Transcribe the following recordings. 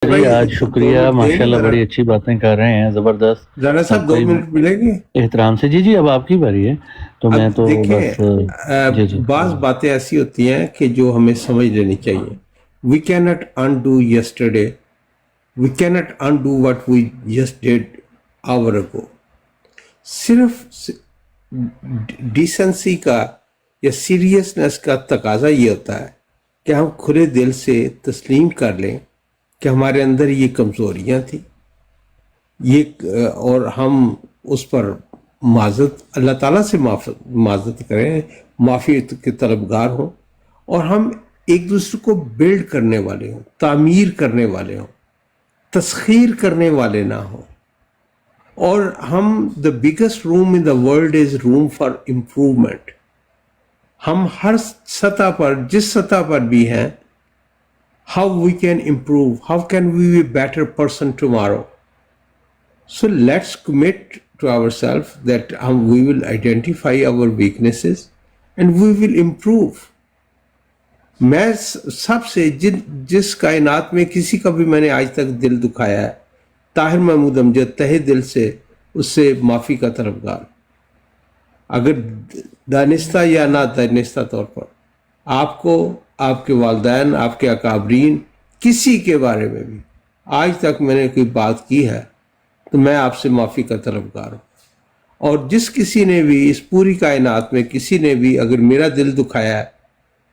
بھائی آج شکریہ ماشاءاللہ بڑی اچھی باتیں کر رہے ہیں زبردست رانا صاحب 2 منٹ ملیں گے احترام سے جی اب آپ کی باری ہے تو میں تو بس دیکھیں بعض باتیں ایسی ہوتی ہیں کہ جو ہمیں سمجھ لینی چاہیے. We can not undo yesterday, we can not undo what we just did hour ago. صرف ڈیسنسی کا یا سیریسنس کا تقاضا یہ ہوتا ہے کہ ہم کھلے دل سے تسلیم کر لیں کہ ہمارے اندر یہ کمزوریاں تھیں یہ اور ہم اس پر معذرت اللہ تعالیٰ سے معذرت کریں, معافی کے طلبگار ہوں, اور ہم ایک دوسرے کو بلڈ کرنے والے ہوں, تعمیر کرنے والے ہوں, تسخیر کرنے والے نہ ہوں. اور ہم the biggest room in the world is room for improvement. ہم ہر سطح پر جس سطح پر بھی ہیں, how we can improve, how can we be a better person tomorrow. So let's commit to ourselves that we will identify our weaknesses and we will improve. میں سب سے جس کائنات میں کسی کا بھی میں نے آج تک دل دکھایا ہے, طاہر محمود امجد تہہ دل سے اس سے معافی کا طلبگار, اگر دانستہ یا نہ دانستہ طور پر. آپ کو, آپ کے والدین, آپ کے اکابرین, کسی کے بارے میں بھی آج تک میں نے کوئی بات کی ہے تو میں آپ سے معافی کا طلبگار ہوں. اور جس کسی نے بھی اس پوری کائنات میں کسی نے بھی اگر میرا دل دکھایا ہے,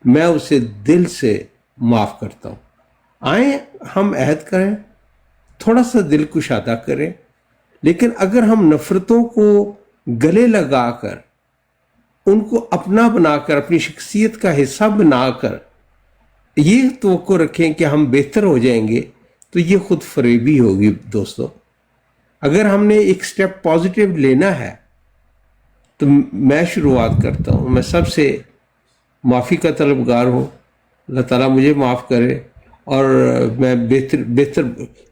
میں اسے دل سے معاف کرتا ہوں. آئیں ہم عہد کریں, تھوڑا سا دل کشادہ کریں, لیکن اگر ہم نفرتوں کو گلے لگا کر, ان کو اپنا بنا کر, اپنی شخصیت کا حصہ بنا کر یہ توقع رکھیں کہ ہم بہتر ہو جائیں گے, تو یہ خود فریبی ہوگی دوستو. اگر ہم نے ایک سٹیپ پازیٹیو لینا ہے تو میں شروعات کرتا ہوں, میں سب سے معافی کا طلبگار ہوں, اللہ تعالیٰ مجھے معاف کرے اور میں بہتر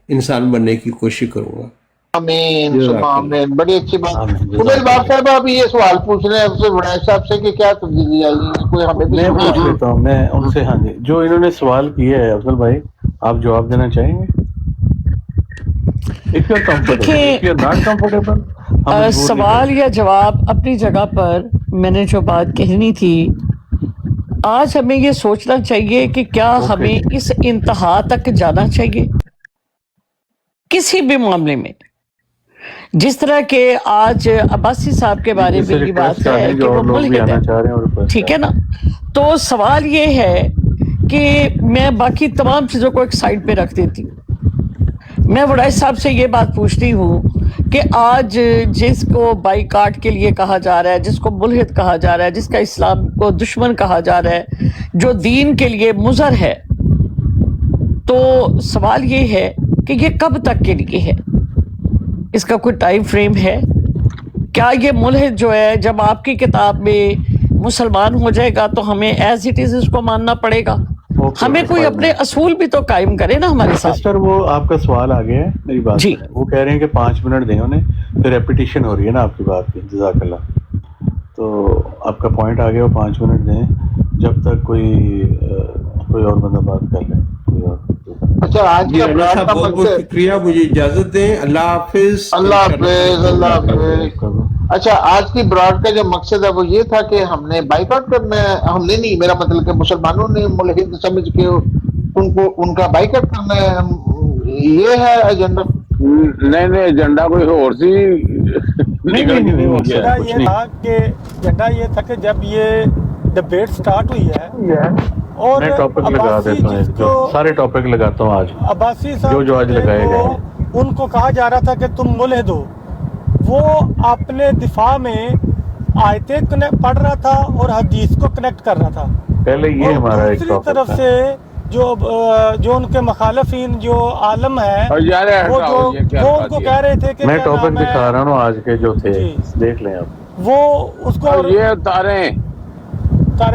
انسان بننے کی کوشش کروں گا. آمین آمین. بڑی اچھی بات. عمر باپ صاحب آپ یہ سوال پوچھ رہے ہیں آپ سے وڑائچ صاحب سے کہ کیا تبدیلی آئی ہے, کوئی ہمیں بھی میں پوچھ لیتا ہوں میں ان سے. ہاں جی, جو انہوں نے سوال کیا ہے افضل بھائی, آپ جواب دینا چاہیں گے؟ سوال یا جواب اپنی جگہ پر. میں نے جو بات کہنی تھی, آج ہمیں یہ سوچنا چاہیے کہ کیا ہمیں اس انتہا تک جانا چاہیے کسی بھی معاملے میں. جس طرح کہ آج عباسی صاحب کے بارے میں یہ بات ہے کہ وہ ملحد ہے, ٹھیک ہے نا, تو سوال یہ ہے کہ میں باقی تمام چیزوں کو ایک سائڈ پہ رکھ دیتی ہوں. میں وڑائچ صاحب سے یہ بات پوچھتی ہوں کہ آج جس کو بائیکاٹ کے لیے کہا جا رہا ہے, جس کو ملحد کہا جا رہا ہے, جس کا اسلام کو دشمن کہا جا رہا ہے, جو دین کے لیے مضر ہے, تو سوال یہ ہے کہ یہ کب تک کے لیے ہے؟ اس کا کوئی ٹائم فریم ہے؟ کیا یہ ملحد جو ہے جب آپ کی کتاب میں مسلمان ہو جائے گا تو ہمیں ایز اٹ از اس کو ماننا پڑے گا؟ ہمیں کوئی اپنے اصول بھی تو قائم کرے نا ہمارے ساتھ. سسٹر وہ آپ کا سوال آ گیا ہے, میری بات جی. وہ کہہ رہے ہیں کہ 5 منٹ دیں انہیں, پھر ریپیٹیشن ہو رہی ہے نا آپ کی بات کی. جزاک اللہ. تو آپ کا پوائنٹ آ گیا, وہ 5 منٹ دیں جب تک کوئی اور بندہ بات کر لے. کوئی اور. اچھا آج کا بہت بہت شکریہ, مجھے اجازت دیں. اللہ حافظ. اللہ حافظ. اللہ حافظ. اچھا آج کی براڈ کا جو مقصد ہے وہ یہ تھا کہ ہم نے بائیک آؤٹ کرنا ہے. ہم نے نہیں, میرا مطلب کہ مسلمانوں نے ملحد سمجھ کے ان کا بائیک آؤٹ کرنا ہے, یہ ہے ایجنڈا. نہیں ایجنڈا کوئی اور سی. ایجنڈا یہ تھا کہ جب یہ ڈبیٹ سٹارٹ ہوئی ہے اور میں ٹاپک لگا دیتا ہوں, سارے ٹاپک لگاتا ہوں آج. عباسی صاحب جو آج لگائے گئے, ان کو کہا جا رہا تھا کہ تم ملحد ہو. وہ اپنے دفاع میں آیتیں پڑھ رہا تھا اور حدیث کو کنیکٹ کر رہا تھا. پہلے یہ ہمارا ایک دوسری طرف سے جو ان کے مخالفین جو عالم ہیں وہ ان کو کہہ رہے تھے کہ میں ٹاپک دکھا رہا ہوں آج کے جو تھے, دیکھ لیں آپ. وہ اس کو یہ تارے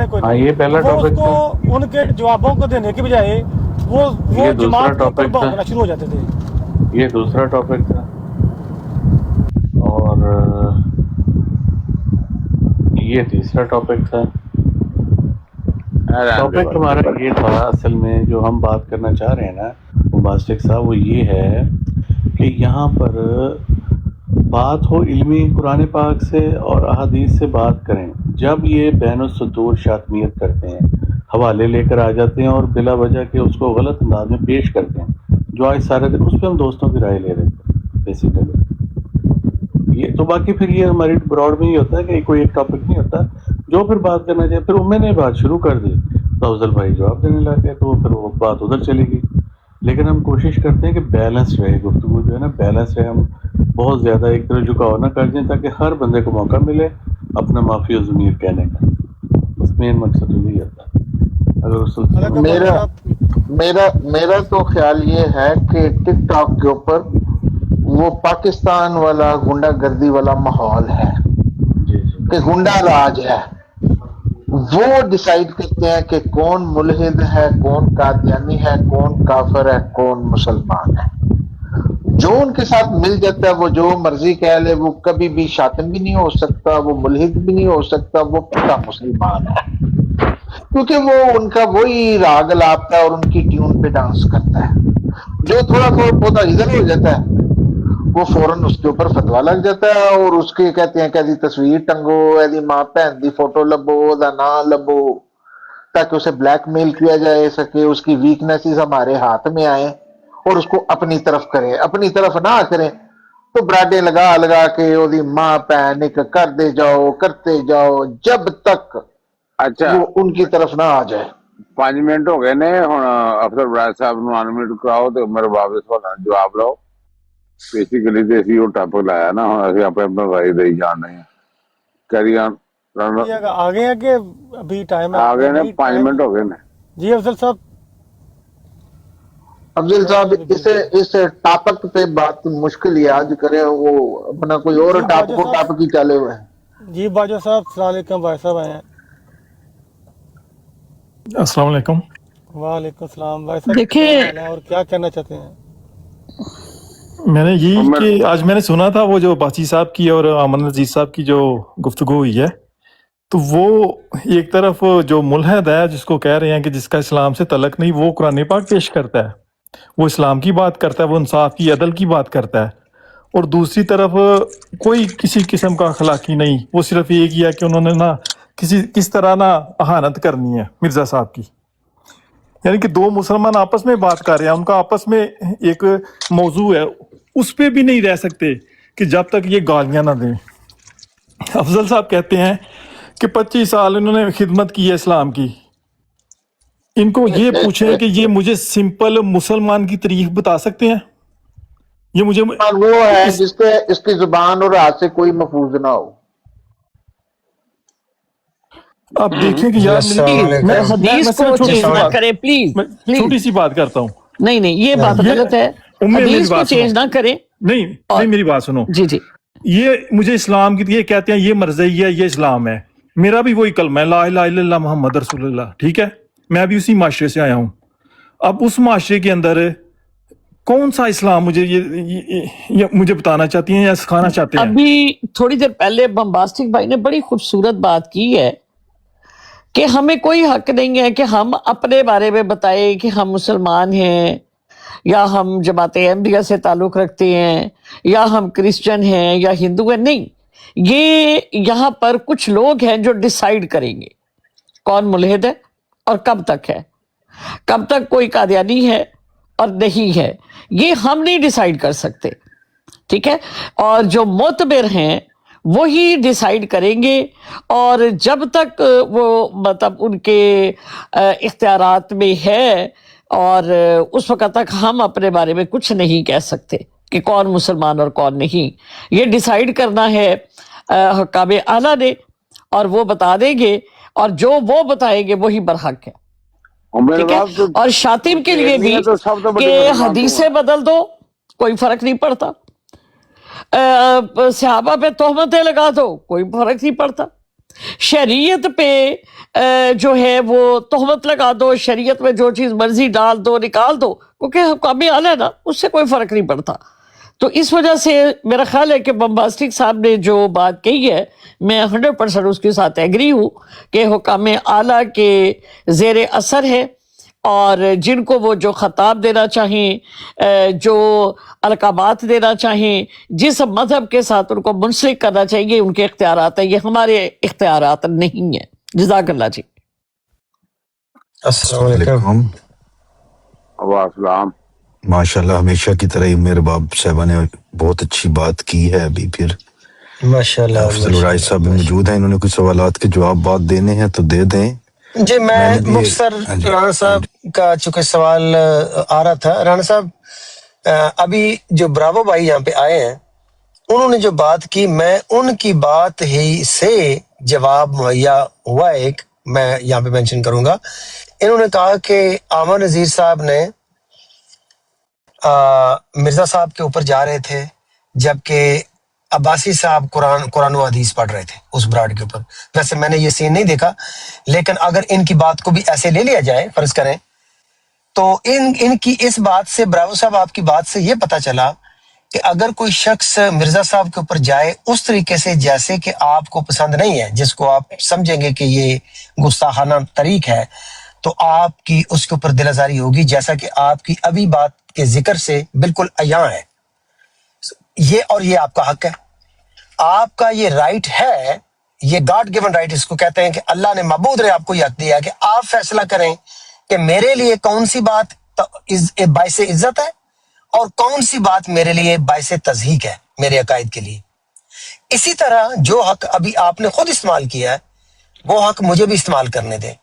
کو یہ پہلا ٹاپک تھا. ان کے جوابوں کو دینے کے بجائے وہ جماعت کے اوپر بھونکنا شروع ہو جاتے تھے. یہ دوسرا ٹاپک تھا, اور یہ تیسرا ٹاپک تھا. ٹاپک ہمارا یہ تھا اصل میں, جو ہم بات کرنا چاہ رہے ہیں نا, وہ بمباسٹک صاحب وہ یہ ہے کہ یہاں پر بات ہو علمی قرآن پاک سے اور احادیث سے بات کریں. جب یہ بین السطور شاطمیت کرتے ہیں، حوالے لے کر آ جاتے ہیں اور بلا وجہ کے اس کو غلط انداز میں پیش کرتے ہیں، جو آج سارے دن اس پہ ہم دوستوں کی رائے لے رہے تھے بیسیکلی. یہ تو باقی پھر یہ ہماری براڈ میں ہی ہوتا ہے کہ کوئی ایک ٹاپک نہیں ہوتا جو پھر بات کرنا چاہیے. پھر میں نے بات شروع کر دی تو افضل بھائی جواب دینے لگے تو پھر وہ بات ادھر چلی گئی. لیکن ہم کوشش کرتے ہیں کہ بیلنس رہے گفتگو، جو ہے نا بیلنس رہے. ہم بہت زیادہ ایک طرف جھکاؤ نہ کر دیں تاکہ ہر بندے کو موقع ملے اپنا معافی و ضمیر کہنے کا. بس مین مقصد یہی ہوتا ہے. اگر اس سلسلے میں میرا تو خیال یہ ہے کہ ٹک ٹاک کے اوپر وہ پاکستان والا گنڈا گردی والا ماحول ہے کہ گنڈا راج ہے. وہ ڈیسائیڈ کرتے ہیں کہ کون ملحد ہے، کون قادیانی ہے، کون کافر ہے، کون مسلمان ہے. جو ان کے ساتھ مل جاتا ہے وہ جو مرضی کہہ لے، وہ کبھی بھی شاطم بھی نہیں ہو سکتا، وہ ملحد بھی نہیں ہو سکتا، وہ پکا مسلمان ہے. کیونکہ وہ ان کا وہی راگ لاپتا ہے اور ان کی ٹیون پہ ڈانس کرتا ہے. جو تھوڑا پودا ادھر ہو جاتا ہے وہ فوراً اس کے اوپر فتوا لگ جاتا ہے اور اس کے کہتے ہیں کہ ایسی تصویر ٹنگو، ایسی ماں بہن دی فوٹو لبو، دا نا لبو، تاکہ اسے بلیک میل کیا جائے سکے، اس کی ویکنیسز ہمارے ہاتھ میں آئیں اور اس کو اپنی طرف کریں. اپنی طرف نہ کریں تو براڈے لگا کے وہ ماں بہن ایک کر دے جاؤ، کرتے جاؤ جب تک اچھا وہ ان کی طرف نہ آ جائے. 5 منٹ ہو گئے نے ہن افسر براج صاحب نو انمیوٹ کراؤ تے میرے واپس سوال جواب لو. بیسیکلی تے اسی وہ ٹاپک لایا نا، ہن اسی اپنے رائے دے جان رہے ہیں. کیری آن آگے ہیں کہ ابھی ٹائم ہے؟ آگے نے 5 منٹ ہو گئے نے. جی افضل صاحب. افضل صاحب اس ٹاپک پہ بات مشکل ہی آج کرے، وہ اپنا کوئی اور ٹاپک ہی چلے ہوئے ہیں. جی باجو صاحب السلام علیکم. بھائی صاحب آئے ہیں. السلام علیکم. وعلیکم السلام. بھائی صاحب دیکھیں کیا حال ہے اور کیا کہنا چاہتے ہیں؟ میں نے یہی کہ آج میں نے سنا تھا وہ جو باسی صاحب کی اور امن عزیز صاحب کی جو گفتگو ہوئی ہے، تو وہ ایک طرف جو ملحد ہے جس کو کہہ رہے ہیں کہ جس کا اسلام سے تعلق نہیں، وہ قرآن پاک پیش کرتا ہے، وہ اسلام کی بات کرتا ہے، وہ انصاف کی عدل کی بات کرتا ہے، اور دوسری طرف کوئی کسی قسم کا اخلاقی نہیں، وہ صرف یہ کیا کہ انہوں نے نا کس طرح نا اہانت کرنی ہے مرزا صاحب کی. یعنی کہ دو مسلمان آپس میں بات کر رہے ہیں، ان کا آپس میں ایک موضوع ہے، اس پہ بھی نہیں رہ سکتے کہ جب تک یہ گالیاں نہ دیں. افضل صاحب کہتے ہیں کہ 25 سال انہوں نے خدمت کی ہے اسلام کی. ان کو یہ پوچھیں کہ یہ مجھے سمپل مسلمان کی تعریف بتا سکتے ہیں؟ یہ مجھے وہ ہے جس کی زبان اور ہاتھ سے کوئی محفوظ نہ ہو. آپ دیکھیں کہ یار میں حدیث کو چینج نہ کرے پلیز. چھوٹی سی بات کرتا ہوں. نہیں یہ بات غلط ہے. حدیث کو چینج نہ کریں. نہیں میری بات سنو. جی یہ مجھے اسلام کی یہ کہتے ہیں یہ مرضی ہے، یہ اسلام ہے. میرا بھی وہی کلمہ ہے لا الہ الا اللہ محمد رسول اللہ، ٹھیک ہے؟ میں بھی اسی معاشرے سے آیا ہوں. اب اس معاشرے کے اندر کون سا اسلام مجھے بتانا چاہتی ہیں یا سکھانا چاہتے ہیں؟ ابھی تھوڑی دیر پہلے بمباسٹک بھائی نے بڑی خوبصورت بات کی ہے کہ ہمیں کوئی حق نہیں ہے کہ ہم اپنے بارے میں بتائیں کہ ہم مسلمان ہیں یا ہم جماعت احمدیہ سے تعلق رکھتے ہیں یا ہم کرسچن ہیں یا ہندو ہیں. نہیں، یہ یہاں پر کچھ لوگ ہیں جو ڈیسائیڈ کریں گے کون ملحد ہے اور کب تک ہے، کب تک کوئی قادیانی ہے اور نہیں ہے. یہ ہم نہیں ڈیسائیڈ کر سکتے، ٹھیک ہے؟ اور جو معتبر ہیں وہی ڈیسائیڈ کریں گے، اور جب تک وہ مطلب ان کے اختیارات میں ہے اور اس وقت تک ہم اپنے بارے میں کچھ نہیں کہہ سکتے کہ کون مسلمان اور کون نہیں. یہ ڈیسائیڈ کرنا ہے حکام اعلیٰ نے، اور وہ بتا دیں گے، اور جو وہ بتائیں گے وہی برحق ہے، ٹھیک ہے؟ اور شاطم کے لیے بھی کہ حدیثیں بدل دو کوئی فرق نہیں پڑتا، صحابہ پہ تہمتیں لگا دو کوئی فرق نہیں پڑتا، شریعت پہ جو ہے وہ تہمت لگا دو، شریعت میں جو چیز مرضی ڈال دو نکال دو، کیونکہ حکام اعلیٰ ہے نا، اس سے کوئی فرق نہیں پڑتا. تو اس وجہ سے میرا خیال ہے کہ بمباسٹک صاحب نے جو بات کہی ہے میں 100% اس کے ساتھ ایگری ہوں کہ حکام اعلیٰ کے زیر اثر ہے، اور جن کو وہ جو خطاب دینا چاہیں، جو القابات دینا چاہیں، جس مذہب کے ساتھ ان کو منسلک کرنا چاہیے، ان کے اختیارات ہیں، یہ ہمارے اختیارات نہیں ہیں۔ جزاک اللہ جی۔ السلام علیکم۔ السلام۔ ماشاءاللہ ہمیشہ کی طرح ہی میرے باپ صاحبہ نے بہت اچھی بات کی ہے۔ ابھی پھر ماشاءاللہ افضل الرائج صاحب بھی موجود ہیں، انہوں نے کچھ سوالات کے جواب بات دینے ہیں تو دے دیں۔ جی میں نے بھی مختصر رانا صاحب کا چونکہ سوال آ رہا تھا، رانا صاحب ابھی جو براوو بھائی یہاں پہ آئے ہیں انہوں نے جو بات کی، میں ان کی بات ہی سے جواب مہیا ہوا ایک میں یہاں پہ مینشن کروں گا۔ انہوں نے کہا کہ عامر نذیر صاحب نے مرزا صاحب کے اوپر جا رہے تھے جبکہ عباسی صاحب قرآن و حدیث پڑھ رہے تھے اس براڈ کے اوپر۔ ویسے میں نے یہ سین نہیں دیکھا، لیکن اگر ان کی بات کو بھی ایسے لے لیا جائے فرض کریں تو ان کی اس بات سے، براوو صاحب آپ کی بات سے یہ پتہ چلا کہ اگر کوئی شخص مرزا صاحب کے اوپر جائے اس طریقے سے جیسے کہ آپ کو پسند نہیں ہے، جس کو آپ سمجھیں گے کہ یہ گستاخانہ طریق ہے، تو آپ کی اس کے اوپر دل آزاری ہوگی، جیسا کہ آپ کی ابھی بات کے ذکر سے بالکل عیاں ہے۔ یہ اور یہ آپ کا حق ہے، آپ کا یہ رائٹ ہے، یہ گاڈ گیون رائٹ اس کو کہتے ہیں کہ اللہ نے معبود نے آپ کو یہ حق دیا کہ آپ فیصلہ کریں کہ میرے لیے کون سی بات باعث عزت ہے اور کون سی بات میرے لیے باعث تضحیق ہے میرے عقائد کے لیے۔ اسی طرح جو حق ابھی آپ نے خود استعمال کیا ہے وہ حق مجھے بھی استعمال کرنے دیں،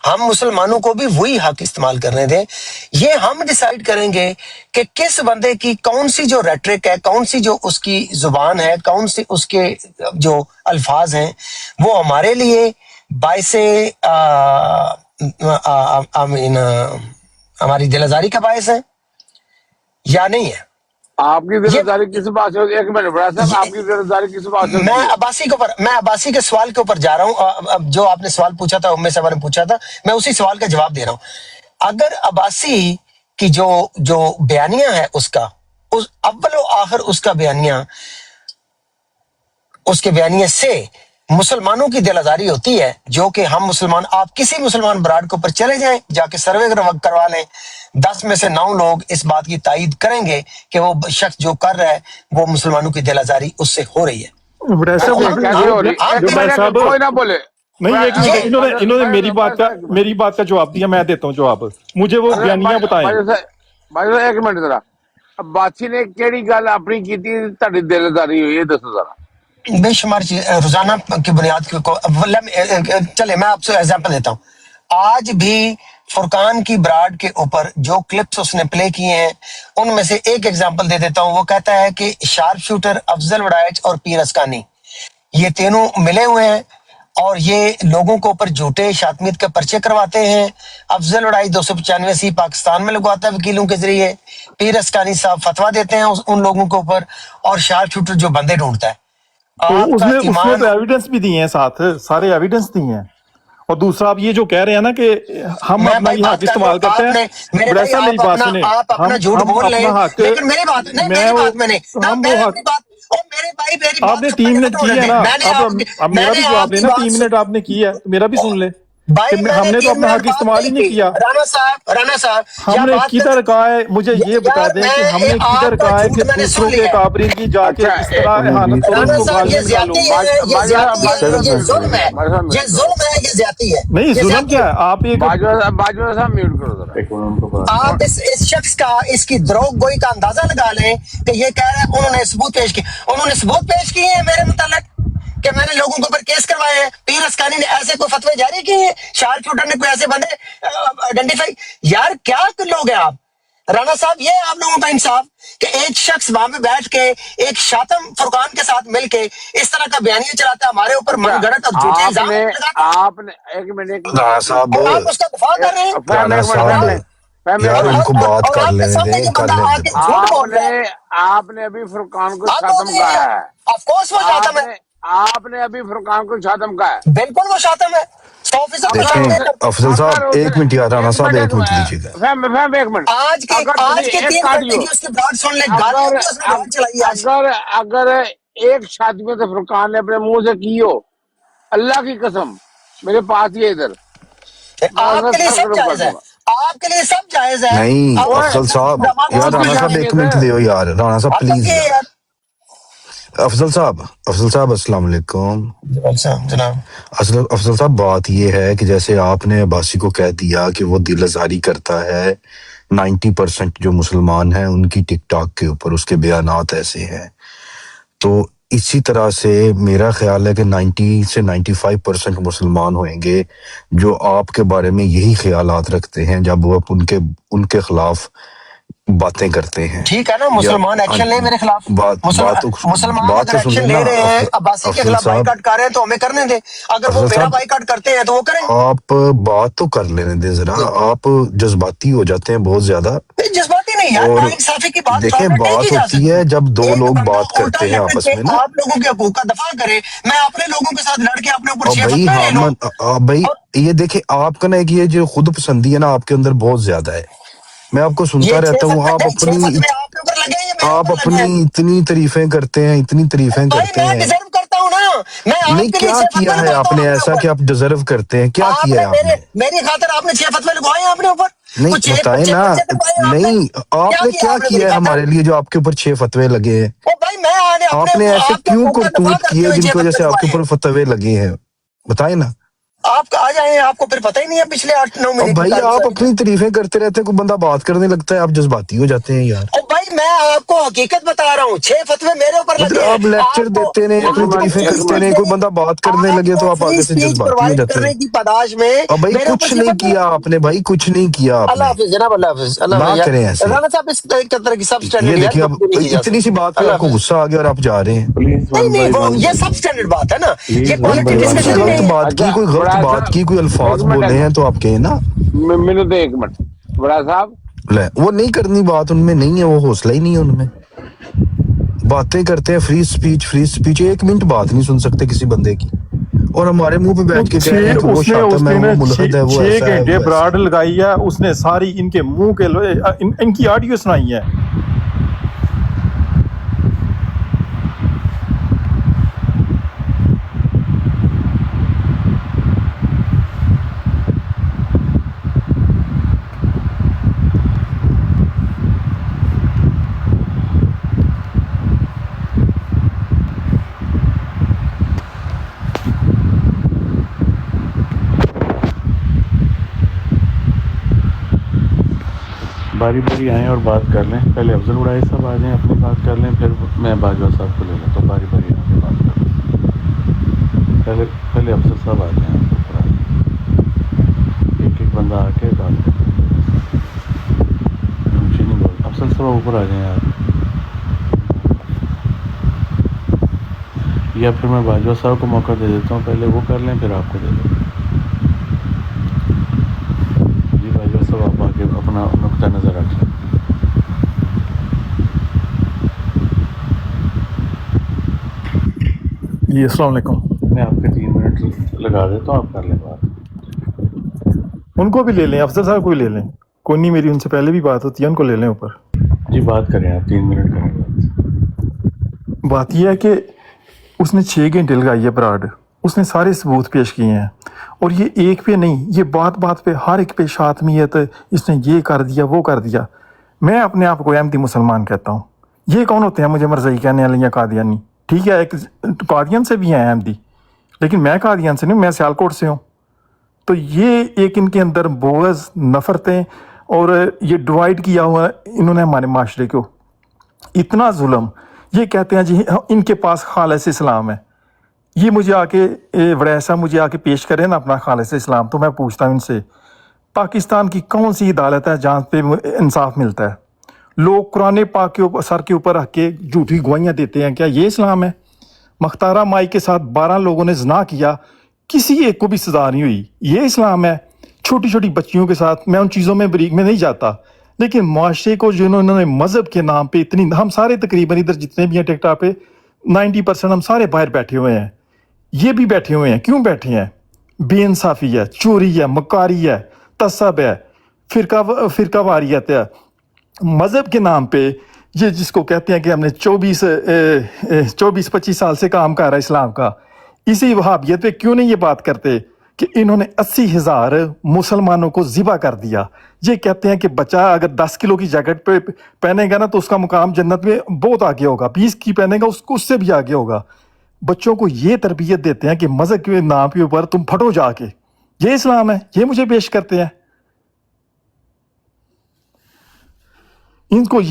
ہم مسلمانوں کو بھی وہی حق استعمال کرنے دیں۔ یہ ہم ڈیسائیڈ کریں گے کہ کس بندے کی کون سی جو ریٹرک ہے، کون سی جو اس کی زبان ہے، کون سی اس کے جو الفاظ ہیں وہ ہمارے لیے باعث ہماری دل آزاری کا باعث ہے یا نہیں ہے۔ آپ کی دل آزاری کس بات سے ہوتی ہے؟ ایک منٹ بڑا صاحب، آپ کی دل آزاری کس بات سے ہوتی ہے؟ میں عباسی کے سوال کے اوپر جا رہا ہوں، جو آپ نے سوال پوچھا تھا، ام صاحبہ نے پوچھا تھا، میں اسی سوال کا جواب دے رہا ہوں۔ اگر عباسی کی جو بیانیہ ہے اس کا اول و آخر اس کا بیانیہ، اس کے بیانیے سے مسلمانوں کی دل آزاری ہوتی ہے، جو کہ ہم مسلمان، آپ کسی مسلمان براڈ کے اوپر چلے جائیں، جا کے سروے کروا لیں، 10 میں سے 9 لوگ اس بات کی تائید کریں گے کہ وہ شخص جو کر رہا ہے وہ مسلمانوں کی دل آزاری اس سے ہو رہی ہے۔ بڑا صاحب کیسے ہو رہی جو بھائی صاحب کوئی نہ بولے نہیں، ایک منٹ، انہوں نے میری بات کا جواب دیا، میں دیتا ہوں جواب۔ مجھے وہ بیانیہ بتائیں۔ بھائی صاحب ایک منٹ ذرا، عباسی نے کیڑی گل اپنی کی تاری دل آزاری ہوئی ہے، دسو ذرا۔ بے شمار روزانہ کی بنیاد چلے میں آپ سے ایگزامپل دیتا ہوں۔ آج بھی فرقان کی براڈ کے اوپر جو کلپس اس نے پلے کیے ہیں ان میں سے ایک ایگزامپل دے دیتا ہوں۔ وہ کہتا ہے کہ شارپ شوٹر افضل وڑائچ اور پیر اسکانی یہ تینوں ملے ہوئے ہیں اور یہ لوگوں کو اوپر جھوٹے شاطمیت کے پرچے کرواتے ہیں۔ افضل وڑائچ 295 پاکستان میں لگواتا ہے وکیلوں کے ذریعے، پیر اسکانی صاحب فتویٰ دیتے ہیں ان لوگوں کے اوپر، اور شارپ شوٹر جو بندے ڈھونڈتا ہے۔ تو اس نے تو ایویڈنس بھی دی ہیں، ساتھ سارے ایویڈنس دی ہیں۔ اور دوسرا آپ یہ جو کہہ رہے ہیں نا کہ ہم اپنا یہ حق استعمال کرتے ہیں، بڑا صاحب میری بات سنیں، آپ اپنا جھوٹ بول لیں، لیکن میری بات نہیں، میری بات میں نہیں، آپ نے 3 منٹ کی ہے نا، اب میرا بھی جواب لینا، 3 منٹ آپ نے کی ہے، میرا بھی سن لے کہ ہم نے تو اپنا حق استعمال ہی نہیں کیا۔ رانا صاحب ہم نے کدھر کہا ہے، مجھے یہ بتا دیں کہ ہم نے کدھر کہا ہے کہ دوسروں کے کابرین کی جا کے اس طرح احانت کرو، ان کو گالیاں نکالو۔ یہ ظلم ہے، یہ زیادتی ہے۔ نہیں ظلم کیا ہے؟ آپ ایک باجوہ صاحب میوٹ کرو ذرا۔ آپ اس شخص کا، اس کی دروغ گوئی کا اندازہ لگا لیں کہ یہ کہہ رہا ہے انہوں نے ثبوت پیش کی، انہوں نے ثبوت پیش کیے ہیں میرے متعلق کہ میں نے لوگوں کے اوپر کیس کروائے ہیں، پیر اسکانی نے ایسے کوئی فتوے جاری کیے ہیں، شارپ شوٹر نے کوئی ایسے بندے آئیڈینٹیفائی، یار کیا لوگ ہیں آپ؟ رانا صاحب یہ آپ لوگوں کا انصاف کہ ایک شخص وہاں پہ بیٹھ کے ایک شاتم فرقان کے ساتھ مل کے اس طرح کا بیانیہ چلاتا ہے ہمارے اوپر من گھڑت اور جھوٹے الزام لگاتا ہے، آپ نے ایک منٹ اور آپ اس کا دفاع کر رہے ہیں۔ یار ان کو بات کر لینے دیں، کر لینے دیں۔ آپ نے ابھی فرقان کو شاتم کہا ہے، آف کورس وہ شاتم ہے، آپ نے ابھی فرقان کو شاتم کہا ہے، بالکل وہ شاتم ہے، 100%۔ دیکھیں افضل صاحب ایک منٹ، یار رانا صاحب ایک منٹ دیجیے گا۔ فہم ایک منٹ، آج کے 3 گھنٹے کی اس کی بات سن لیں، گالیاں بھی اس نے بہت چلائی آج۔ اگر ایک شاتمیت فرقان نے اپنے منہ سے کی ہو، اللہ کی قسم میرے پاس ہی ادھر آپ کے لیے سب جائز ہے، آپ کے لیے سب جائز ہے. نہیں اب افضل صاحب، یار رانا صاحب ایک منٹ دیو یار، رانا صاحب مطلب پلیز. یہ یار افضل صاحب السلام علیکم. جناب افضل صاحب بات یہ ہے کہ جیسے آپ نے عباسی کو کہہ دیا کہ وہ دل آزاری کرتا ہے، 90% جو مسلمان ہیں ان کی ٹک ٹاک کے اوپر اس کے بیانات ایسے ہیں، تو اسی طرح سے میرا خیال ہے کہ 90 سے 95% مسلمان ہوئیں گے جو آپ کے بارے میں یہی خیالات رکھتے ہیں جب وہ ان کے خلاف باتیں کرتے ہیں. ٹھیک ہے نا، مسلمان ایکشن لے میرے خلاف. مسلمان بات اگر تو ایکشن سنیے لے نا رہے ہیں عباسی کے افضل خلاف صاحب. بائیکاٹ کر رہے ہیں تو ہمیں کرنے دیں. اگر وہ افضل میرا صاحب بائیکاٹ کرتے ہیں تو وہ کریں. آپ بات تو کر لینے دیں ذرا، آپ جذباتی ہو جاتے ہیں بہت زیادہ. نہیں جذباتی نہیں یار، اور ناانصافی کی بات دیکھیں ٹالریٹ نہیں بات کی جا ہوتی سکتی. ہے جب دو ایک لوگ بندہ بات الٹا کرتے ہیں لٹک آپس کے میں نا. آپ لوگوں کے حقوق کا دفاع کرے، میں اپنے لوگوں کے ساتھ لڑ کے اپنے اوپر اور 6 بھائی فتوے لے لوں. بھائی یہ دیکھیں آپ کا نا ایک یہ جو خود پسندی ہے نا آپ کے اندر بہت زیادہ ہے، میں آپ کو سنتا یہ 6 رہتا ہوں. فتوے آپ نہیں، 6 اپنی فتوے آپ کے اوپر لگے ہیں یا میرے اوپر لگے ہیں؟ اتنی تعریفیں کرتے ہیں، اتنی تعریفیں بھائی کرتے میں ہیں. ڈیزرو کرتا ہوں نا، میں نہیں آپ کے لیے کیا 6 کیا فتوے ہے لگاتا آپ ہوں نے اپنے ایسا اوپر. کہ آپ ڈیزرو کرتے ہیں؟ کیا آپ کیا نے ہے آپ نے؟ میری خاطر آپ نے 6 فتوے لگوائے ہیں اپنے اوپر. نہیں کچھ 6 بتائیں نا. پرچے لگوائے ہیں آپ نے. نہیں آپ نے کیا آپ نے کیا میری ہے خاطر؟ ہمارے لیے جو آپ کے اوپر 6 فتوے لگے ہیں؟ او بھائی میں آپ نے ایسے آپ کے کیوں حقوق کا دفاع کرتوت کرتے کیے ہوئے جن 6 کی وجہ فتوے سے آپ کے لگوائے ہیں. اوپر فتوے لگے ہیں؟ بتائیں نا. آپ آ جائیں، آپ کو پھر پتہ ہی نہیں ہے پچھلے 8-9 اور مہینے کی بھائی آپ کارگزاری کا. اپنی تعریفیں کرتے رہتے ہیں، کوئی بندہ بات کرنے لگتا ہے آپ جذباتی ہو جاتے ہیں یار. او بھائی میں آپ کو حقیقت بتا رہا ہوں، 6 فتوے میرے اوپر مطلب لگے ہیں. آپ لیکچر آپ کو دیتے رہے، ایک اپنی منٹ تعریفیں ایک کرتے منٹ رہے، کوئی بندہ بات کرنے لگے تو آپ فری آگے سے اسپیچ جذباتی ہو پرووائڈ جاتے ہیں. کرنے کی پاداش میں اور بھائی میرے اوپر کچھ 6 نہیں فتوے کیا لگے. آپ نے، بھائی کچھ نہیں کیا آپ اللہ نے. حافظ جناب، اللہ حافظ، اللہ نہ حافظ یار. کریں ایسے. رانا صاحب اس طرح کی سب یہ سٹینڈرڈ یار دیکھیں اب گفتگو نہیں کی جا اتنی سی سکتی. بات پہ اللہ آپ کو حافظ. غصہ آ گیا اور آپ جا رہے ہیں. پلیز ون نہیں بائی وہ ون. یہ سب سٹینڈرڈ بات ہے نا، یہ پلیز ون نہیں بائی پولیٹک تھوڑی ون سی ڈسکشن کریں. غلط نہیں ہے. بات کی، اچھا کوئی غلط بڑا بات کی، کوئی صاحب ایک الفاظ منٹ بولے ہیں تو آپ کہیں نا. مینو دے ایک منٹ بڑا صاحب. لے وہ نہیں کرنی بات، ان میں نہیں ہے وہ حوصلہ ہی نہیں ہے ان میں. باتیں کرتے ہیں فری سپیچ 1 منٹ بات نہیں سن سکتے کسی بندے کی، اور ہمارے منہ پہ بیٹھ کے کہہ رہے ہیں کہ وہ شاتم ہے، وہ ملحد ہے، وہ چھ ایسا ہے، گھنٹے وہ ایسا براڈ ہے. لگائی ہے اس نے، ساری ان کے منہ کے ان کی آڈیو سنائی ہے. باری باری آئیں اور بات کر لیں. پہلے افضل اڑائی صاحب آ جائیں، اپنی بات کر لیں، پھر میں باجوہ صاحب کو لے لیتا ہوں. باری باری آ کے بات کر لیں. پہلے افضل صاحب آ جائیں، آپ اوپر آ جائیں. ایک بندہ آ کے بات کر لیں. اونچی نہیں بول. افضل صاحب اوپر آ جائیں آپ، یا پھر میں باجوہ صاحب کو موقع دے دیتا ہوں، پہلے وہ کر لیں پھر آپ کو دے دیتا ہوں. جی باجوہ صاحب آپ آ کے اپنا نقطہ نظر رکھ لیں. جی السلام علیکم. میں آپ کے 3 منٹ لگا دیتا ہوں، آپ کر لیں بات. ان کو بھی لے لیں، افضل صاحب کو بھی لے لیں. کوئی نہیں، میری ان سے پہلے بھی بات ہوتی ہے، ان کو لے لیں اوپر. جی بات کریں آپ، 3 منٹ کریں بات. بات یہ ہے کہ اس نے 6 گھنٹے لگائی ہے براڈ، اس نے سارے ثبوت پیش کیے ہیں، اور یہ ایک پہ نہیں، یہ بات بات پہ ہر ایک پہ شاطمیت، اس نے یہ کر دیا وہ کر دیا. میں اپنے آپ کو احمدی مسلمان کہتا ہوں. یہ کون ہوتے ہیں مجھے مرزائی کہنے والے یا قادیانی؟ ٹھیک ہے ایک قادیان سے بھی ہیں احمدی، لیکن میں قادیان سے نہیں، میں سیالکوٹ سے ہوں. تو یہ ایک ان کے اندر بغض، نفرتیں، اور یہ ڈیوائیڈ کیا ہوا انہوں نے ہمارے معاشرے کو. اتنا ظلم. یہ کہتے ہیں جی ان کے پاس خالص اسلام ہے. یہ مجھے آ کے وڑیسا مجھے آ کے پیش کرے نا اپنا خالص اسلام، تو میں پوچھتا ہوں ان سے پاکستان کی کون سی عدالت ہے جہاں پہ انصاف ملتا ہے؟ لوگ قرآن پاک کے اوپر سر کے اوپر رکھ کے جھوٹی گواہیاں دیتے ہیں. کیا یہ اسلام ہے؟ مختارہ مائی کے ساتھ 12 لوگوں نے زنا کیا، کسی ایک کو بھی سزا نہیں ہوئی. یہ اسلام ہے؟ چھوٹی چھوٹی بچیوں کے ساتھ، میں ان چیزوں میں بریک میں نہیں جاتا، لیکن معاشرے کو جو انہوں نے مذہب کے نام پہ اتنی، ہم سارے تقریباً ادھر جتنے بھی ہیں ٹک ٹاک پہ 90% ہم سارے باہر بیٹھے ہوئے ہیں. یہ بھی بیٹھے ہوئے ہیں. کیوں بیٹھے ہیں؟ بے انصافی ہے، چوری ہے، مکاری ہے، تصب ہے، فرقہ واریت ہے. مذہب کے نام پہ یہ جس کو کہتے ہیں کہ ہم نے 24-25 سال سے کام کر رہا ہے اسلام کا، اسی وہابیت پہ کیوں نہیں یہ بات کرتے کہ انہوں نے 80,000 مسلمانوں کو ذبح کر دیا. یہ کہتے ہیں کہ بچہ اگر 10 کلو کی جیکٹ پہ پہنے گا نا تو اس کا مقام جنت میں بہت آگے ہوگا، 20 کی پہنے گا اس سے بھی آگے ہوگا. بچوں کو یہ تربیت دیتے ہیں کہ مذہب کے نام کے اوپر تم پھٹو جا کے. یہ اسلام ہے، یہ مجھے پیش کرتے ہیں. ان کو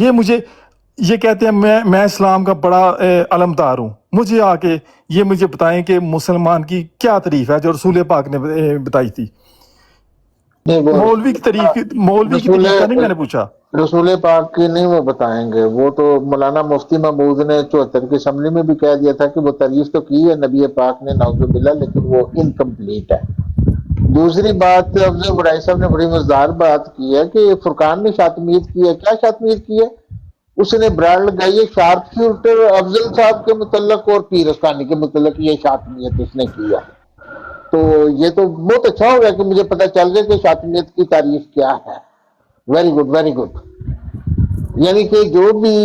یہ کہتے ہیں میں اسلام کا بڑا علمدار ہوں. مجھے آ کے یہ مجھے بتائیں کہ مسلمان کی کیا تعریف ہے جو رسول پاک نے بتائی تھی. نہیں، وہ مولوی کی تعریف کا نہیں میں نے پوچھا. رسول پاک کی نہیں وہ بتائیں گے. وہ تو مولانا مفتی محمود نے 74 کی اسمبلی میں بھی کہہ دیا تھا کہ وہ تعریف تو کی ہے نبی پاک نے نعوذ باللہ، لیکن وہ انکمپلیٹ ہے. دوسری بات افضل برائی صاحب نے بڑی مزدار بات کی ہے کہ فرقان نے شاطمیت کی ہے. کیا شاطمیت کی ہے؟ اس نے برانڈ لگائی ہے شارپ شوٹر افضل صاحب کے متعلق اور پیر اسکانی کے متعلق. یہ شاطمیت اس نے کی ہے. تو یہ تو بہت اچھا ہو گیا کہ مجھے پتہ چل گیا کہ شاطمیت کی تعریف کیا ہے. Very good, very good. یعنی کہ جو بھی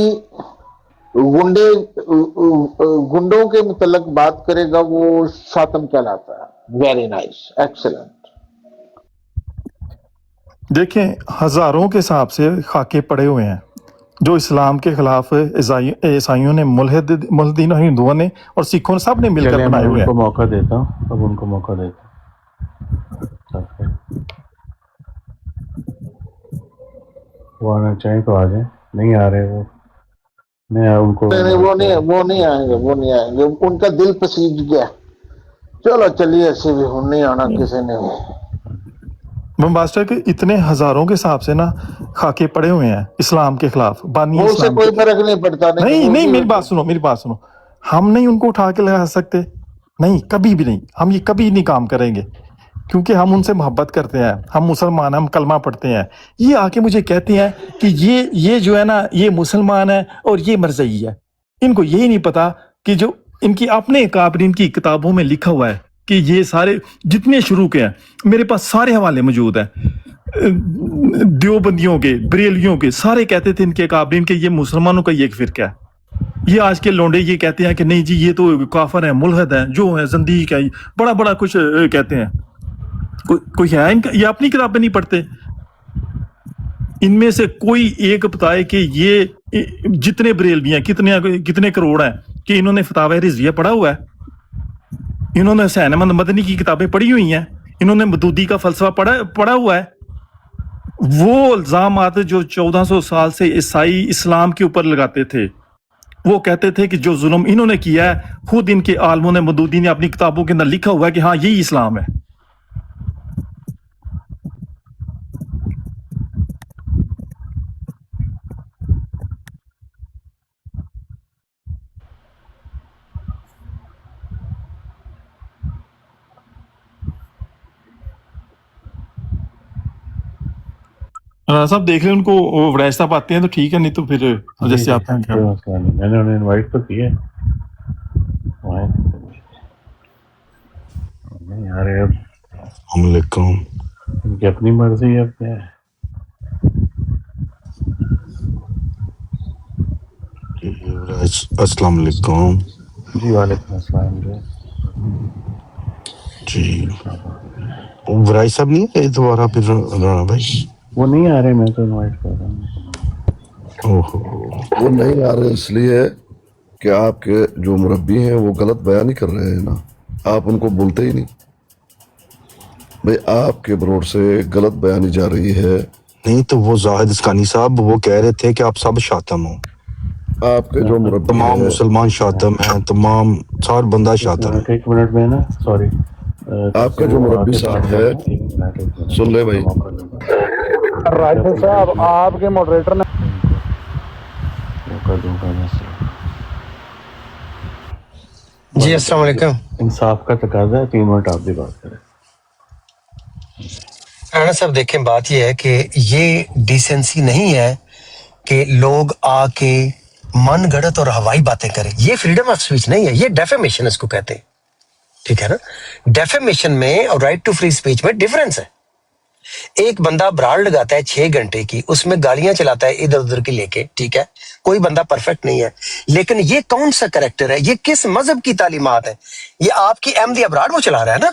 گنڈوں کے متعلق بات کرے گا وہ شاطم کہلاتا ہے. Very nice, excellent. دیکھیں ہزاروں کے حساب سے خاکے پڑے ہوئے ہیں جو اسلام کے خلاف عیسائیوں نے، ملحدین ہندوؤں نے اور سکھوں نے سب نے مل کر بنائے ہوئے ہیں. ان کو موقع دیتا ہوں، اب ان کو موقع دیتا ہوں. وہ آنا چاہیں تو آ جائیں، نہیں آ رہے وہ ان کو وہ نہیں آئیں گے. ان کا دل پسیج گیا. چلو چلیے، ایسے بھی ہم نہیں آنا کسی نے. ماسٹر کے اتنے ہزاروں کے حساب سے نا خاکے پڑے ہوئے ہیں اسلام کے خلاف. بانی وہ سے اسلام کوئی فرق نہیں پڑتا. نہیں، میری بات سنو. ہم نہیں ان کو اٹھا کے لگا سکتے، نہیں، کبھی بھی نہیں. ہم یہ کبھی نہیں کام کریں گے کیونکہ ہم ان سے محبت کرتے ہیں. ہم مسلمان ہیں، ہم کلمہ پڑھتے ہیں. یہ آ کے مجھے کہتے ہیں کہ یہ جو ہے نا یہ مسلمان ہے اور یہ مرزئی ہے. ان کو یہی نہیں پتا کہ جو ان کی اپنے اکابرین کی کتابوں میں لکھا ہوا ہے کہ یہ سارے جتنے شروع کے ہیں، میرے پاس سارے حوالے موجود ہیں. دیوبندیوں کے، بریلیوں کے، سارے کہتے تھے ان کے اکابرین کہ یہ مسلمانوں کا یہ ایک فرقہ ہے. یہ آج کے لونڈے یہ کہتے ہیں کہ نہیں جی یہ تو کافر ہیں، ملحد ہیں، جو ہیں زندیق ہیں، بڑا کچھ کہتے ہیں. کوئی ہے ان کا؟ یہ اپنی کتابیں نہیں پڑھتے. ان میں سے کوئی ایک بتائے کہ یہ جتنے بریلوی ہیں کتنے کروڑ ہیں کہ انہوں نے فتاوی رضویہ پڑھا ہوا ہے، انہوں نے حسین احمد مدنی کی کتابیں پڑھی ہوئی ہیں، انہوں نے مودودی کا فلسفہ پڑھا ہوا ہے. وہ الزامات جو 1400 سال سے عیسائی اسلام کے اوپر لگاتے تھے، وہ کہتے تھے کہ جو ظلم انہوں نے کیا ہے خود ان کے عالموں نے، مودودی نے اپنی کتابوں کے اندر لکھا ہوا ہے کہ ہاں یہی اسلام ہے. صاحب دیکھ لیں ان کو، وہ وڑائش صاحب آتے ہیں تو ٹھیک ہے، نہیں تو پھر جیسے آپ ہیں. میں نے انہیں انوائٹ تو کیا نہیں آ رہے. اب السلام علیکم. ان کی اپنی مرضی ہے. اب کیا ہے؟ السلام علیکم. جی وعلیکم السلام. جی ورائی صاحب نہیں ہے دوبارہ پھر رانا بھائی؟ وہ نہیں آ رہے، میں تو انوائٹ کر رہا ہوں. وہ نہیں آ رہے اس لیے کہ آپ کے جو مربی ہیں وہ غلط بیان ہی کر رہے ہیں نا. آپ ان کو بولتے ہی نہیں بھائی، آپ کے بروڈ سے غلط بیانی جا رہی ہے. نہیں تو وہ زاہد اسکانی صاحب وہ کہہ رہے تھے کہ آپ سب شاتم ہو. آپ کے جو مربی تمام مسلمان شاتم ہیں، تمام سار بندہ شاتم ہے. ایک منٹ میں نا، سوری. آپ کا جو مربی صاحب ہے، سن لے بھائی. راشد صاحب آپ کے ماڈریٹر نے جی السلام علیکم. انصاف کا تقاضا ہے، 3 منٹ آپ بھی بات کریں. رانا صاحب دیکھیں، بات یہ ہے کہ یہ ڈیسنسی نہیں ہے کہ لوگ آ کے من گھڑت اور ہوائی باتیں کریں. یہ فریڈم آف سپیچ نہیں ہے، یہ ڈیفیمیشن اس کو کہتے ہیں. ٹھیک ہے نا؟ ڈیفیمیشن میں اور رائٹ ٹو فری سپیچ میں ڈیفرنس ہے. ایک بندہ براڑ لگاتا ہے 6 گھنٹے کی، اس میں گالیاں چلاتا ہے ادھر ادھر کی لے کے، ٹھیک ہے، کوئی بندہ پرفیکٹ نہیں ہے، لیکن یہ کون سا کریکٹر ہے، یہ کس مذہب کی تعلیمات ہے؟ یہ آپ کی احمدیہ براڑ وہ چلا رہا ہے نا.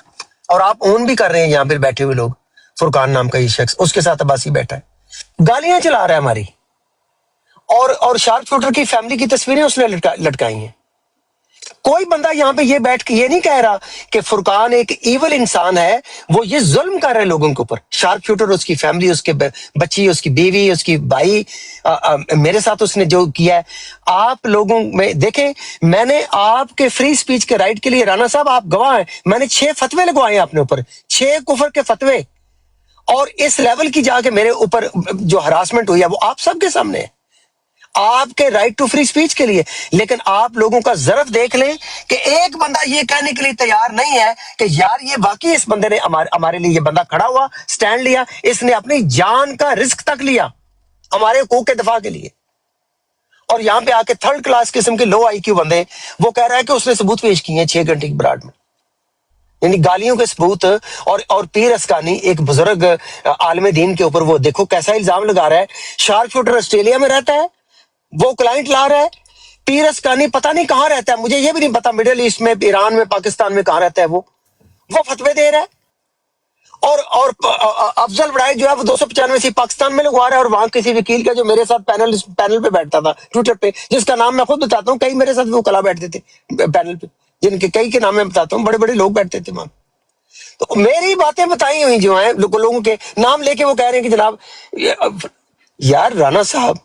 اور آپ اون بھی کر رہے ہیں یہاں پہ بیٹھے ہوئے لوگ. فرقان نام کا یہ شخص, اس کے ساتھ عباسی بیٹھا ہے, گالیاں چلا رہا ہے ہماری, اور شارپ شوٹر کی فیملی کی تصویریں اس نے لٹکائی ہیں. کوئی بندہ یہاں پہ یہ بیٹھ کے یہ نہیں کہہ رہا کہ فرقان ایک ایول انسان ہے, وہ یہ ظلم کر رہے ہیں لوگوں کے اوپر. شارپ شوٹر, اس کی فیملی, اس کے بچی, اس کی بیوی, اس کی بھائی, میرے ساتھ اس نے جو کیا ہے. آپ لوگوں میں دیکھیں, میں نے آپ کے فری سپیچ کے رائٹ کے لیے, رانا صاحب آپ گواہ ہیں, میں نے 6 فتوے لگوائے ہیں اپنے اوپر, 6 کفر کے فتوے, اور اس لیول کی جا کے میرے اوپر جو ہراسمنٹ ہوئی ہے وہ آپ سب کے سامنے ہے, آپ کے رائٹ ٹو فری سپیچ کے لیے. لیکن آپ لوگوں کا ظرف دیکھ لیں کہ ایک بندہ یہ کہنے کے لیے تیار نہیں ہے کہ یار یہ واقعی اس بندے نے ہمارے لیے, یہ بندہ کھڑا ہوا, سٹینڈ لیا, اس نے اپنی جان کا رسک تک لیا ہمارے حقوق کے دفاع کے لیے. اور یہاں پہ آ کے تھرڈ کلاس قسم کے لو آئی کیو بندے, وہ کہہ رہا ہے کہ اس نے ثبوت پیش کیے ہیں 6 گھنٹے کی براڈ میں, یعنی گالیوں کے ثبوت. اور پیر اسکانی, ایک بزرگ عالم دین کے اوپر وہ دیکھو کیسا الزام لگا رہا ہے. شارپ شوٹر آسٹریلیا میں رہتا ہے, وہ کلائنٹ لا رہا ہے. پیر اسکانی پتہ نہیں کہاں رہتا ہے, مجھے یہ بھی نہیں پتا, مڈل ایسٹ میں, ایران میں, پاکستان میں کہاں رہتا ہے وہ فتوے دے رہا ہے. اور افضل بڑائی جو ہے وہ 295 سی پاکستان میں لگوا رہا ہے, اور وہاں کسی وکیل کا جو میرے ساتھ پینل پہ بیٹھتا تھا ٹویٹر پہ, جس کا نام میں خود بتاتا ہوں, کئی میرے ساتھ وہ کلا بیٹھتے تھے پینل پہ, جن کے کئی کے نام میں بتاتا ہوں, بڑے بڑے لوگ بیٹھتے تھے وہاں. تو میری باتیں بتائی ہوئی جو ہیں, لوگوں کے نام لے کے وہ کہہ رہے ہیں کہ جناب یار رانا صاحب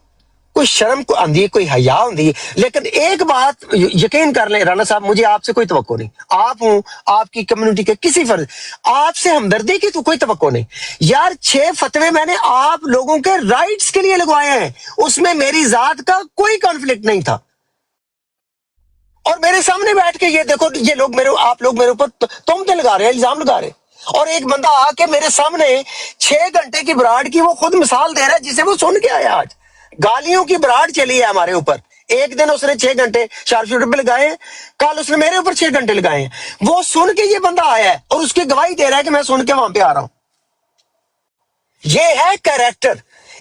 کوئی شرم کو آندھی ہے, کوئی حیا ہوندی ہے. لیکن ایک بات یقین کر لیں رانا صاحب, مجھے آپ سے کوئی توقع نہیں, آپ ہوں, آپ کی کمیونٹی کے کسی فرد, آپ سے ہمدردی کی تو کوئی توقع نہیں یار. 6 فتوے میں نے آپ لوگوں کے رائٹس کے لیے لگوائے ہیں, اس میں میری ذات کا کوئی کانفلکٹ نہیں تھا. اور میرے سامنے بیٹھ کے یہ دیکھو, یہ لوگ آپ لوگ میرے اوپر تہمتیں لگا رہے ہیں, الزام لگا رہے ہیں. اور ایک بندہ آ کے میرے سامنے 6 گھنٹے کی براڈ کی وہ خود مثال دے رہا ہے, جسے وہ سن کے آیا. آج گالیوں کی براڈ چلی ہے ہمارے اوپر. ایک دن اس نے 6 گھنٹے شارپ شوٹر پہ لگائے ہیں, کل اس نے میرے اوپر 6 گھنٹے لگائے ہیں. وہ سن کے یہ بندہ آیا ہے اور اس کی گواہی دے رہا ہے کہ میں سن کے وہاں پہ آ رہا ہوں. یہ ہے کریکٹر,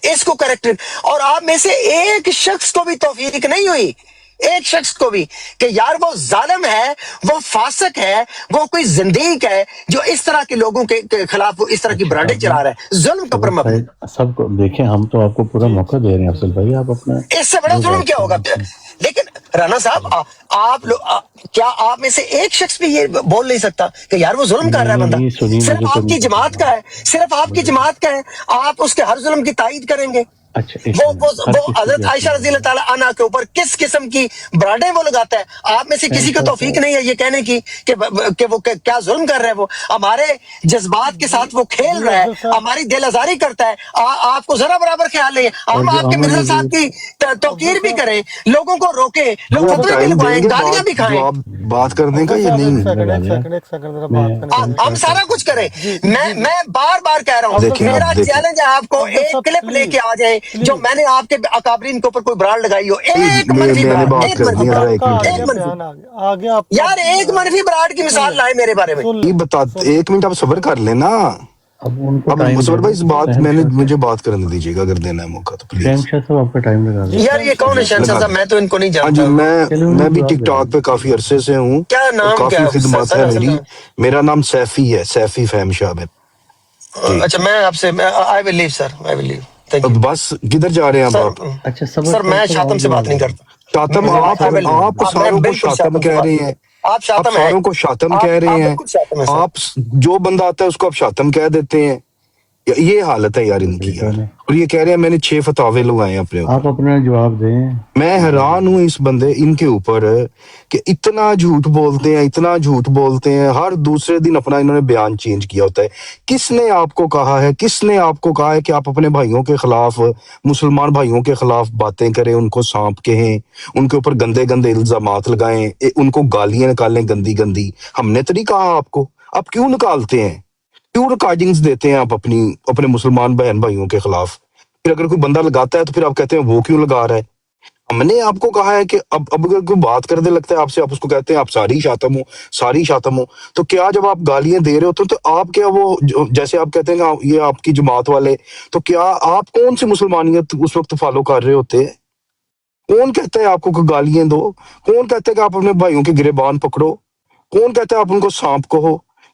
اس کو کریکٹر. اور آپ میں سے ایک شخص کو بھی توفیق نہیں ہوئی, ایک شخص کو بھی, کہ یار وہ ظالم ہے, وہ فاسق ہے, وہ کوئی زندیق ہے جو اس طرح کے لوگوں کے خلاف وہ اس طرح کی برانڈیں چلا رہا ہے. ظلم کا پر مبنی. سب کو دیکھیں, ہم تو آپ کو پورا موقع دے رہے ہیں افضل بھائی, آپ اپنا اس سے بڑا ظلم کیا ہوگا. لیکن رانا صاحب آپ لوگ, کیا آپ میں سے ایک شخص بھی یہ بول نہیں سکتا کہ یار وہ ظلم کر رہا ہے بندہ؟ صرف آپ کی جماعت کا ہے, صرف آپ کی جماعت کا ہے, آپ اس کے ہر ظلم کی تائید کریں گے. وہ حضرت عائشہ رضی اللہ تعالیٰ عنہا کے اوپر کس قسم کی براڈیں وہ لگاتا ہے. آپ میں سے کسی کو توفیق نہیں ہے یہ کہنے کی کہ وہ کیا ظلم کر رہا ہے. وہ ہمارے جذبات کے ساتھ وہ کھیل رہا ہے, ہماری دل آزاری کرتا ہے. آپ کو ذرا برابر خیال نہیں ہے. ہم آپ کے مرزا صاحب کی توقیر بھی کریں, لوگوں کو روکیں, لوگ فتوے بھی لگوائیں, گالیاں بھی کھائیں, بات کرنے کا یہ نہیں ہم سارا کچھ کریں. میں بار بار کہہ رہا ہوں, میرا چیلنج ہے آپ کو, ایک کلپ لے کے آ جائیں جو میں نے آپ کے اکابرین کے اوپر کوئی براڈ لگائی ہو. ایک منفی براڈ, ایک منفی براڈ, ایک منفی, یار ایک منفی براڈ کی مثال لائے میرے بارے میں. یہ بتا, 1 منٹ آپ صبر کر لینا. اب مصور بھائی اس بات مجھے بات کرنے دیجیے گا, اگر دینا ہے موقع تو پلیز. آپ کا ٹائم لگا دیں. یار یہ کون ہے شہنشاہ صاحب, میں تو ان کو نہیں ہاں جی, جانتا. میں بھی ٹک ٹاک پہ کافی عرصے سے ہوں, کیا نام, کافی خدمات ہے میری. میرا نام سیفی ہے, سیفی فہم شاہ. اچھا, میں آپ سے آئی ول لیو سر, آئی ول لیو. بس کدھر جا رہے ہیں آپ؟ اچھا سر میں شاتم سے بات نہیں کرتا. شاتم, آپ ساروں کو شاتم کہہ رہے ہیں, آپ شاتم ہیں, ساروں کو شاتم کہہ رہے ہیں, آپ جو بندہ آتا ہے اس کو آپ شاتم کہہ دیتے ہیں. یہ حالت ہے یار ان کی یار. اور یہ کہہ رہے ہیں میں نے 6 فتاوے لگائے ہیں اپنے اوپر. آپ اپنا جواب دیں. میں حیران ہوں اس بندے, ان کے اوپر, کہ اتنا جھوٹ بولتے ہیں, اتنا جھوٹ بولتے ہیں. ہر دوسرے دن اپنا انہوں نے بیان چینج کیا ہوتا ہے. کس نے آپ کو کہا ہے, کس نے آپ کو کہا ہے کہ آپ اپنے بھائیوں کے خلاف, مسلمان بھائیوں کے خلاف باتیں کریں, ان کو سانپ کہیں, ان کے اوپر گندے گندے الزامات لگائیں, ان کو گالیاں نکالیں گندی گندی؟ ہم نے تو نہیں کہا آپ کو. آپ کیوں نکالتے ہیں, کیوں ریکارڈنگز دیتے ہیں آپ اپنے مسلمان بہن بھائیوں کے خلاف؟ پھر اگر کوئی بندہ لگاتا ہے تو پھر آپ کہتے ہیں وہ کیوں لگا رہا ہے. ہم نے آپ کو کہا ہے کہ اب اگر کوئی بات کرنے لگتا ہے آپ سے, آپ اس کو کہتے ہیں آپ ساری شاتم ہو, ساری شاتم ہو. تو کیا جب آپ گالیاں دے رہے ہوتے ہیں تو آپ کیا وہ, جیسے آپ کہتے ہیں کہ یہ آپ کی جماعت والے, تو کیا آپ کون سی مسلمانیت اس وقت فالو کر رہے ہوتے ہیں؟ کون کہتا ہے آپ کو کہ گالیاں دو؟ کون کہتا ہے کہ آپ اپنے بھائیوں کے گریبان پکڑو؟ کون کہتا ہے آپ ان کو سانپ کہو؟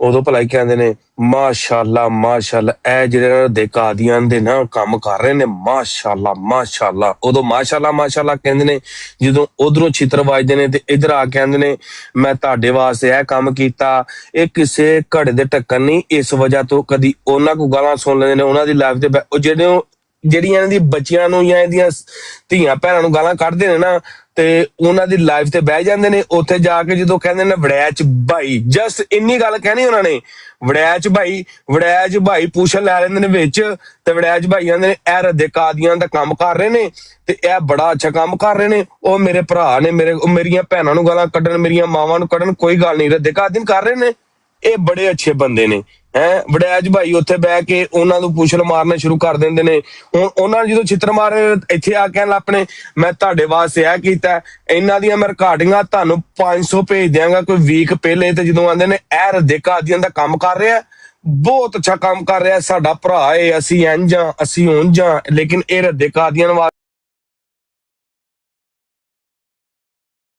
ਉਦੋਂ ਭਲਾ ਹੀ ਕਹਿੰਦੇ ਨੇ ਮਾਸ਼ਾਅੱਲਾ ਮਾਸ਼ਾਅੱਲਾ, ਇਹ ਜਿਹੜੇ ਦੇ ਕਾਦੀਆਂ ਦੇ ਨਾ ਕੰਮ ਕਰ ਰਹੇ ਨੇ ਮਾਸ਼ਾਅੱਲਾ ਮਾਸ਼ਾਅੱਲਾ, ਉਦੋਂ ਮਾਸ਼ਾਅੱਲਾ ਮਾਸ਼ਾਅੱਲਾ ਕਹਿੰਦੇ ਨੇ। ਜਦੋਂ ਉਧਰੋਂ ਛਿੱਤਰ ਵੱਜਦੇ ਨੇ ਤੇ ਇਧਰ ਆ ਕਹਿੰਦੇ ਨੇ ਮੈਂ ਤੁਹਾਡੇ ਵਾਸਤੇ ਇਹ ਕੰਮ ਕੀਤਾ। ਇਹ ਕਿਸੇ ਘੜੇ ਦੇ ਢੱਕਣ ਨਹੀਂ। ਇਸ ਵਜ੍ਹਾ ਤੋਂ ਕਦੀ ਉਹਨਾਂ ਕੋ ਗਾਲਾਂ ਸੁਣ ਲੈਂਦੇ ਨੇ ਉਹਨਾਂ ਦੀ ਲਾਈਵ ਤੇ, ਉਹ ਜਿਹੜੀਆਂ ਇਹਨਾਂ ਦੀ ਬੱਚੀਆਂ ਨੂੰ ਜਾਂ ਇਹਦੀਆਂ ਧੀਆਂ ਭੈਣਾਂ ਨੂੰ ਗਾਲਾਂ ਕੱਢਦੇ ਨੇ ਨਾ, ਤੇ ਉਹਨਾਂ ਦੀ ਲਾਈਫ ਤੇ ਬਹਿ ਜਾਂਦੇ ਨੇ। ਉੱਥੇ ਜਾ ਕੇ ਜਦੋਂ ਕਹਿੰਦੇ ਨੇ ਵੜੈਚ ਭਾਈ, ਜਸਟ ਇੰਨੀ ਗੱਲ ਕਹਿਣੀ ਉਹਨਾਂ ਨੇ, ਵੜੈਚ ਭਾਈ ਪੁੱਛ ਲੈ ਲੈਂਦੇ ਨੇ ਵਿੱਚ, ਤੇ ਵੜੈਚ ਭਾਈ ਕਹਿੰਦੇ ਨੇ ਇਹ ਰੱਦੇ ਕਾਦੀਆਂ ਦਾ ਕੰਮ ਕਰ ਰਹੇ ਨੇ ਤੇ ਇਹ ਬੜਾ ਅੱਛਾ ਕੰਮ ਕਰ ਰਹੇ ਨੇ। ਉਹ ਮੇਰੇ ਭਰਾ ਨੇ, ਮੇਰੀਆਂ ਭੈਣਾਂ ਨੂੰ ਗਾਲਾਂ ਕੱਢਣ, ਮੇਰੀਆਂ ਮਾਵਾਂ ਨੂੰ ਕੱਢਣ, ਕੋਈ ਗੱਲ ਨਹੀਂ, ਰੱਦੇ ਕਾਦੀਆਂ ਕਰ ਰਹੇ ਨੇ। ਇਹ ਬੜੇ ਅੱਛੇ ਬੰਦੇ ਨੇ ਹੈ। ਵੜੈਚ ਭਾਈ ਉੱਥੇ ਬਹਿ ਕੇ ਉਹਨਾਂ ਨੂੰ ਪੁੱਛਲ ਮਾਰਨਾ ਸ਼ੁਰੂ ਕਰ ਦਿੰਦੇ ਨੇ। ਹੁਣ ਉਹਨਾਂ ਨੂੰ ਜਦੋਂ ਛਿੱਤਰ ਮਾਰੇ ਇੱਥੇ ਆ ਕਹਿਣ ਲੱਗ ਪਏ ਮੈਂ ਤੁਹਾਡੇ ਵਾਸਤੇ ਇਹ ਕੀਤਾ। ਇਹਨਾਂ ਦੀਆਂ ਮੈਂ ਰਿਕਾਰਡਿੰਗਾਂ ਤੁਹਾਨੂੰ 500 ਭੇਜ ਦਿਆਂਗਾ ਕੋਈ ਵੀਕ ਪਹਿਲੇ। ਤੇ ਜਦੋਂ ਆਂਦੇ ਨੇ ਇਹ ਰੱਦੇ ਕਾਦੀਆਂ ਦਾ ਕੰਮ ਕਰ ਰਿਹਾ, ਬਹੁਤ ਅੱਛਾ ਕੰਮ ਕਰ ਰਿਹਾ, ਸਾਡਾ ਭਰਾ ਏ, ਅਸੀਂ ਇੰਝ ਆਂ ਅਸੀਂ ਉਂਝ ਆਂ, ਲੇਕਿਨ ਇਹ ਰੱਦੇ ਕਾਦੀਆਂ